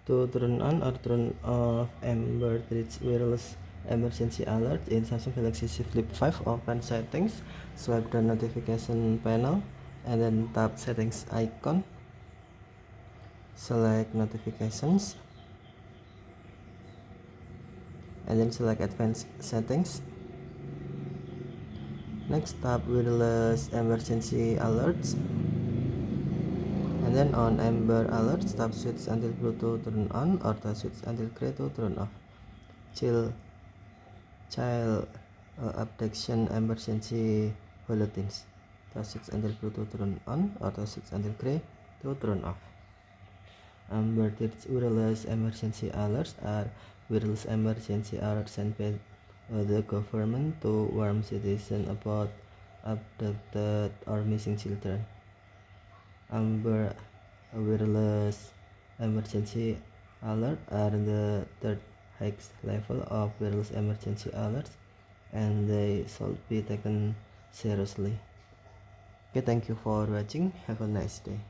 to turn on or turn off Amber Threads wireless emergency alert in Samsung Galaxy Z Flip 5. Open settings, swipe the notification panel, and then tap settings icon, select notifications, and then select advanced settings. Next, tap wireless emergency alerts, and then on Amber alerts, tap switch until blue to turn on or tap switch until gray to turn off. Child abduction emergency bulletins, tap switch until blue to turn on or tap switch until gray to turn off. Amber Threads wireless emergency alerts are wireless emergency alerts sent by the government to warn citizens about abducted or missing children. Amber wireless emergency alert are the third highest level of wireless emergency alerts, and they should be taken seriously. Okay, thank you for watching. Have a nice day.